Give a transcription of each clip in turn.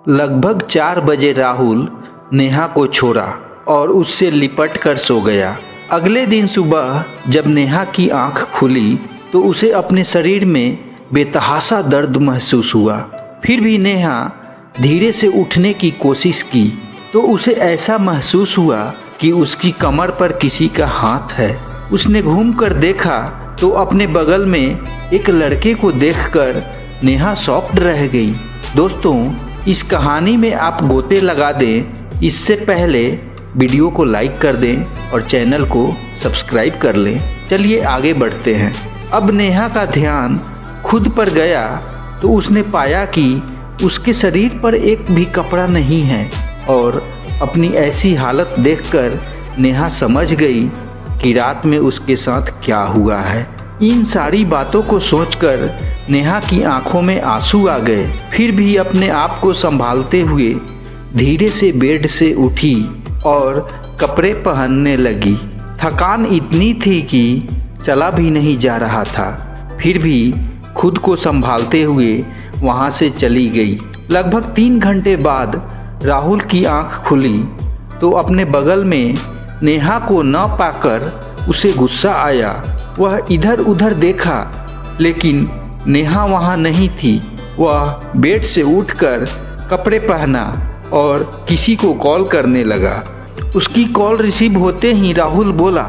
लगभग 4 बजे राहुल नेहा को छोड़ा और उससे लिपट कर सो गया। अगले दिन सुबह जब नेहा की आंख खुली तो उसे अपने शरीर में बेतहाशा दर्द महसूस हुआ। फिर भी नेहा धीरे से उठने की कोशिश की तो उसे ऐसा महसूस हुआ कि उसकी कमर पर किसी का हाथ है। उसने घूमकर देखा तो अपने बगल में एक लड़के को देखकर नेहा शॉक्ड रह गई। दोस्तों, इस कहानी में आप गोते लगा दें, इससे पहले वीडियो को लाइक कर दें और चैनल को सब्सक्राइब कर लें। चलिए आगे बढ़ते हैं। अब नेहा का ध्यान खुद पर गया तो उसने पाया कि उसके शरीर पर एक भी कपड़ा नहीं है और अपनी ऐसी हालत देखकर नेहा समझ गई कि रात में उसके साथ क्या हुआ है। इन सारी बातों को सोचकर नेहा की आंखों में आंसू आ गए। फिर भी अपने आप को संभालते हुए धीरे से बेड से उठी और कपड़े पहनने लगी। थकान इतनी थी कि चला भी नहीं जा रहा था। फिर भी खुद को संभालते हुए वहां से चली गई। लगभग 3 घंटे बाद राहुल की आंख खुली तो अपने बगल में नेहा को न पाकर उसे गुस्सा आया। वह इधर उधर देखा लेकिन नेहा वहां नहीं थी। वह बेड से उठकर कपड़े पहना और किसी को कॉल करने लगा। उसकी कॉल रिसीव होते ही राहुल बोला,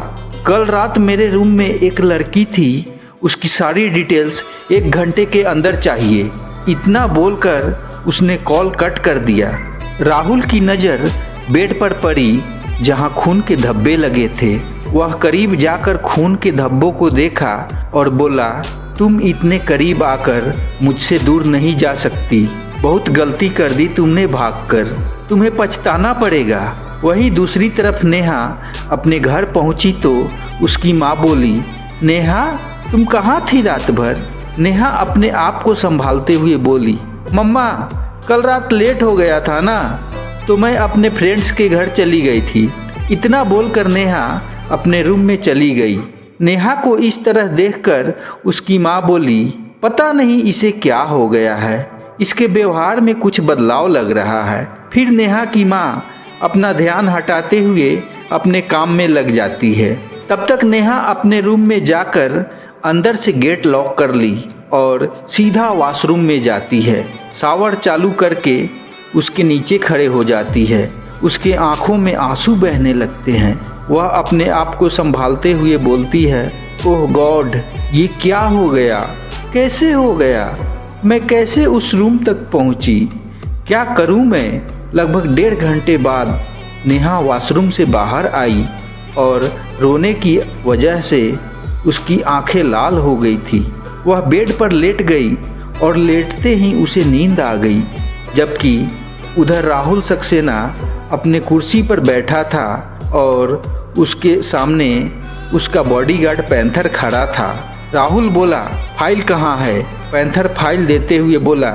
कल रात मेरे रूम में एक लड़की थी, उसकी सारी डिटेल्स 1 घंटे के अंदर चाहिए। इतना बोलकर उसने कॉल कट कर दिया। राहुल की नज़र बेड पर पड़ी जहां खून के धब्बे लगे थे। वह करीब जाकर खून के धब्बों को देखा और बोला, तुम इतने करीब आकर मुझसे दूर नहीं जा सकती। बहुत गलती कर दी तुमने भागकर, तुम्हें पछताना पड़ेगा। वहीं दूसरी तरफ नेहा अपने घर पहुंची तो उसकी माँ बोली, नेहा तुम कहाँ थी रात भर? नेहा अपने आप को संभालते हुए बोली, मम्मा कल रात लेट हो गया था ना, तो मैं अपने फ्रेंड्स के घर चली गई थी। इतना बोलकर नेहा अपने रूम में चली गई। नेहा को इस तरह देखकर उसकी माँ बोली, पता नहीं इसे क्या हो गया है, इसके व्यवहार में कुछ बदलाव लग रहा है। फिर नेहा की माँ अपना ध्यान हटाते हुए अपने काम में लग जाती है। तब तक नेहा अपने रूम में जाकर अंदर से गेट लॉक कर ली और सीधा वॉशरूम में जाती है। शावर चालू करके उसके नीचे खड़े हो जाती है। उसके आंखों में आंसू बहने लगते हैं। वह अपने आप को संभालते हुए बोलती है, ओह गॉड, ये क्या हो गया, कैसे हो गया, मैं कैसे उस रूम तक पहुंची, क्या करूं मैं? लगभग 1.5 घंटे बाद नेहा वॉशरूम से बाहर आई और रोने की वजह से उसकी आंखें लाल हो गई थी। वह बेड पर लेट गई और लेटते ही उसे नींद आ गई। जबकि उधर राहुल सक्सेना अपने कुर्सी पर बैठा था और उसके सामने उसका बॉडीगार्ड पैंथर खड़ा था। राहुल बोला, फाइल कहाँ है? पैंथर फाइल देते हुए बोला,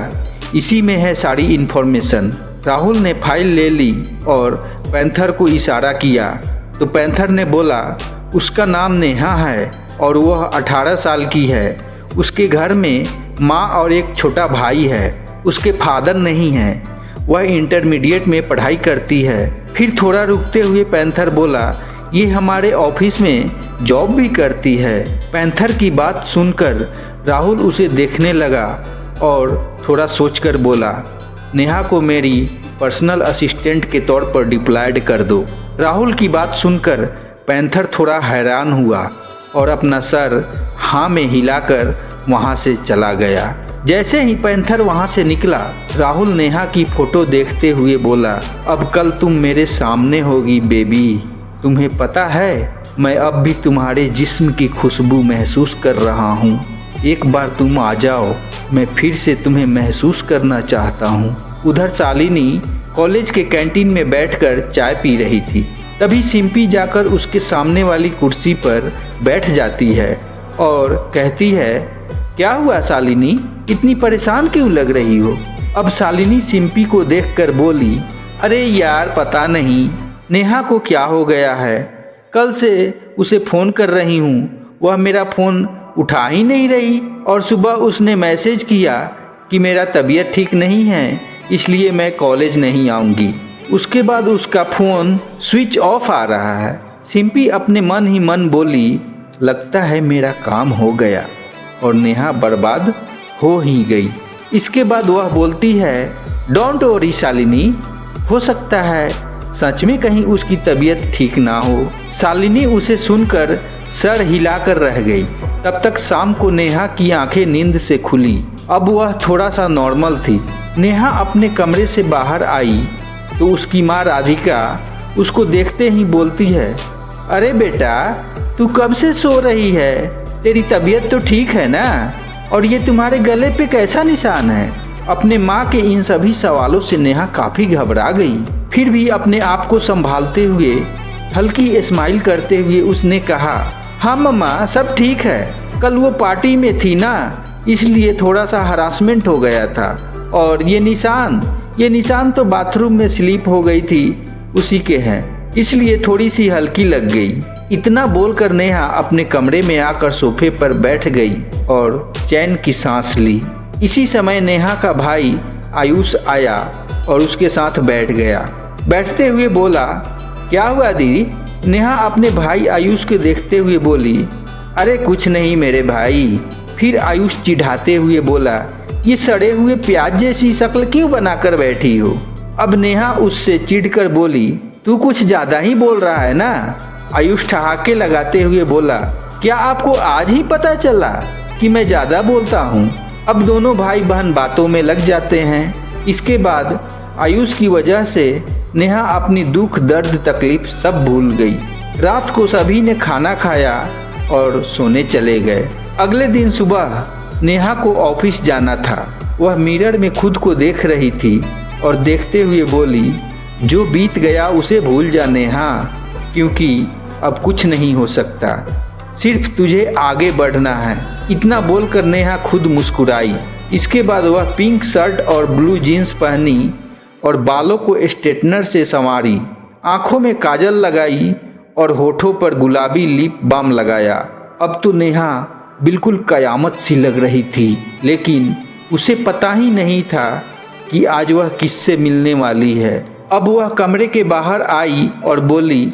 इसी में है सारी इन्फॉर्मेशन। राहुल ने फाइल ले ली और पैंथर को इशारा किया तो पैंथर ने बोला, उसका नाम नेहा है और वह 18 साल की है। उसके घर में माँ और एक छोटा भाई है। उसके फादर नहीं है। वह इंटरमीडिएट में पढ़ाई करती है। फिर थोड़ा रुकते हुए पैंथर बोला, ये हमारे ऑफिस में जॉब भी करती है। पैंथर की बात सुनकर राहुल उसे देखने लगा और थोड़ा सोचकर बोला, नेहा को मेरी पर्सनल असिस्टेंट के तौर पर डिप्लॉयड कर दो। राहुल की बात सुनकर पैंथर थोड़ा हैरान हुआ और अपना सर हाँ में हिलाकर वहाँ से चला गया। जैसे ही पैंथर वहाँ से निकला, राहुल नेहा की फोटो देखते हुए बोला, अब कल तुम मेरे सामने होगी बेबी। तुम्हें पता है, मैं अब भी तुम्हारे जिस्म की खुशबू महसूस कर रहा हूँ। एक बार तुम आ जाओ, मैं फिर से तुम्हें महसूस करना चाहता हूँ। उधर शालिनी कॉलेज के कैंटीन में बैठकर चाय पी रही थी। तभी सिंपी जाकर उसके सामने वाली कुर्सी पर बैठ जाती है और कहती है, क्या हुआ शालिनी, इतनी परेशान क्यों लग रही हो? अब शालिनी सिंपी को देखकर बोली, अरे यार पता नहीं नेहा को क्या हो गया है, कल से उसे फ़ोन कर रही हूँ, वह मेरा फ़ोन उठा ही नहीं रही और सुबह उसने मैसेज किया कि मेरा तबीयत ठीक नहीं है, इसलिए मैं कॉलेज नहीं आऊँगी। उसके बाद उसका फ़ोन स्विच ऑफ आ रहा है। सिंपी अपने मन ही मन बोली, लगता है मेरा काम हो गया, और नेहा बर्बाद हो ही गई। इसके बाद वह बोलती है, डोंट वरी शालिनी, हो सकता है सच में कहीं उसकी तबीयत ठीक ना हो। शालिनी उसे सुनकर सर हिलाकर रह गई। तब तक शाम को नेहा की आंखें नींद से खुली। अब वह थोड़ा सा नॉर्मल थी। नेहा अपने कमरे से बाहर आई तो उसकी माँ राधिका उसको देखते ही बोलती है, अरे बेटा, तू कब से सो रही है? तेरी तबीयत तो ठीक है ना? और ये तुम्हारे गले पे कैसा निशान है? अपने माँ के इन सभी सवालों से नेहा काफ़ी घबरा गई। फिर भी अपने आप को संभालते हुए हल्की स्माइल करते हुए उसने कहा, हाँ मम्मा, सब ठीक है। कल वो पार्टी में थी ना, इसलिए थोड़ा सा हरासमेंट हो गया था। और ये निशान तो बाथरूम में स्लिप हो गई थी, उसी के हैं, इसलिए थोड़ी सी हल्की लग गई। इतना बोलकर नेहा अपने कमरे में आकर सोफे पर बैठ गई और चैन की सांस ली। इसी समय नेहा का भाई आयुष आया और उसके साथ बैठ गया। बैठते हुए बोला, क्या हुआ दीदी? नेहा अपने भाई आयुष को देखते हुए बोली, अरे कुछ नहीं मेरे भाई। फिर आयुष चिढ़ाते हुए बोला, ये सड़े हुए प्याज जैसी शक्ल क्यों बनाकर बैठी हो? अब नेहा उससे चिढ़कर बोली, तू कुछ ज़्यादा ही बोल रहा है ना? आयुष ठहाके लगाते हुए बोला, क्या आपको आज ही पता चला कि मैं ज़्यादा बोलता हूँ? अब दोनों भाई बहन बातों में लग जाते हैं। इसके बाद आयुष की वजह से नेहा अपनी दुख दर्द तकलीफ सब भूल गई। रात को सभी ने खाना खाया और सोने चले गए। अगले दिन सुबह नेहा को ऑफिस जाना था। वह मिरर में खुद को देख रही थी और देखते हुए बोली, जो बीत गया उसे भूल जा नेहा, क्योंकि अब कुछ नहीं हो सकता, सिर्फ तुझे आगे बढ़ना है। इतना बोलकर नेहा खुद मुस्कुराई। इसके बाद वह पिंक शर्ट और ब्लू जीन्स पहनी और बालों को स्ट्रेटनर से संवारी, आंखों में काजल लगाई और होठों पर गुलाबी लिप बाम लगाया। अब तो नेहा बिल्कुल कयामत सी लग रही थी, लेकिन उसे पता ही नहीं था कि आज वह किससे मिलने वाली है। अब वह कमरे के बाहर आई और बोली,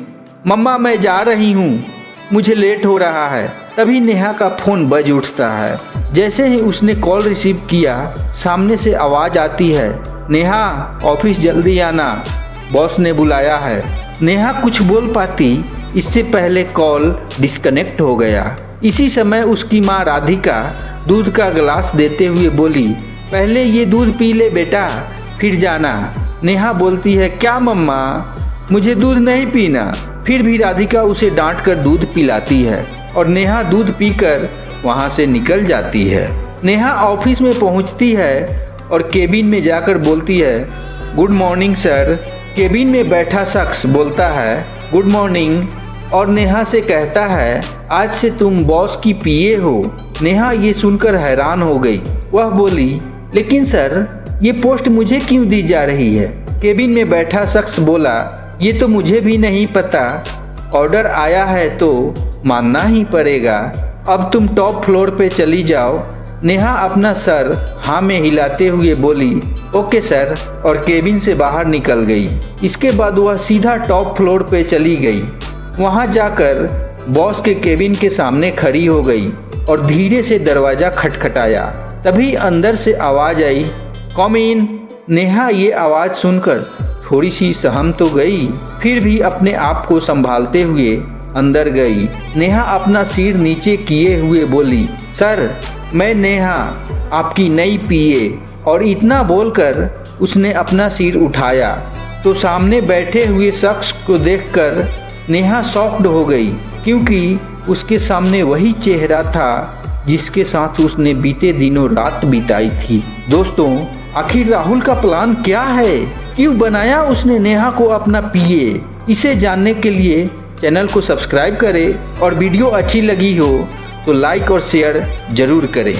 मम्मा मैं जा रही हूँ, मुझे लेट हो रहा है। तभी नेहा का फ़ोन बज उठता है। जैसे ही उसने कॉल रिसीव किया, सामने से आवाज़ आती है, नेहा ऑफिस जल्दी आना, बॉस ने बुलाया है। नेहा कुछ बोल पाती इससे पहले कॉल डिस्कनेक्ट हो गया। इसी समय उसकी माँ राधिका दूध का गिलास देते हुए बोली, पहले ये दूध पी ले बेटा, फिर जाना। नेहा बोलती है, क्या मम्मा, मुझे दूध नहीं पीना। फिर भी राधिका उसे डांट कर दूध पिलाती है और नेहा दूध पीकर वहाँ से निकल जाती है। नेहा ऑफिस में पहुँचती है और केबिन में जाकर बोलती है, गुड मॉर्निंग सर। केबिन में बैठा शख्स बोलता है, गुड मॉर्निंग, और नेहा से कहता है, आज से तुम बॉस की पीए हो। नेहा ये सुनकर हैरान हो गई। वह बोली, लेकिन सर ये पोस्ट मुझे क्यों दी जा रही है? केबिन में बैठा शख्स बोला, ये तो मुझे भी नहीं पता, ऑर्डर आया है तो मानना ही पड़ेगा। अब तुम टॉप फ्लोर पे चली जाओ। नेहा अपना सर हाँ में हिलाते हुए बोली, ओके सर, और केबिन से बाहर निकल गई। इसके बाद वह सीधा टॉप फ्लोर पे चली गई। वहाँ जाकर बॉस के केबिन के सामने खड़ी हो गई और धीरे से दरवाज़ा खटखटाया। तभी अंदर से आवाज़ आई, कम इन। नेहा ये आवाज़ सुनकर थोड़ी सी सहम तो गई, फिर भी अपने आप को संभालते हुए अंदर गई। नेहा अपना सिर नीचे किए हुए बोली, सर मैं नेहा, आपकी नई पीए। और इतना बोलकर उसने अपना सिर उठाया तो सामने बैठे हुए शख्स को देखकर नेहा शॉक्ड हो गई, क्योंकि उसके सामने वही चेहरा था जिसके साथ उसने बीते दिनों रात बिताई थी। दोस्तों, आखिर राहुल का प्लान क्या है? क्यों बनाया उसने नेहा को अपना पीए? इसे जानने के लिए चैनल को सब्सक्राइब करें और वीडियो अच्छी लगी हो तो लाइक और शेयर जरूर करें।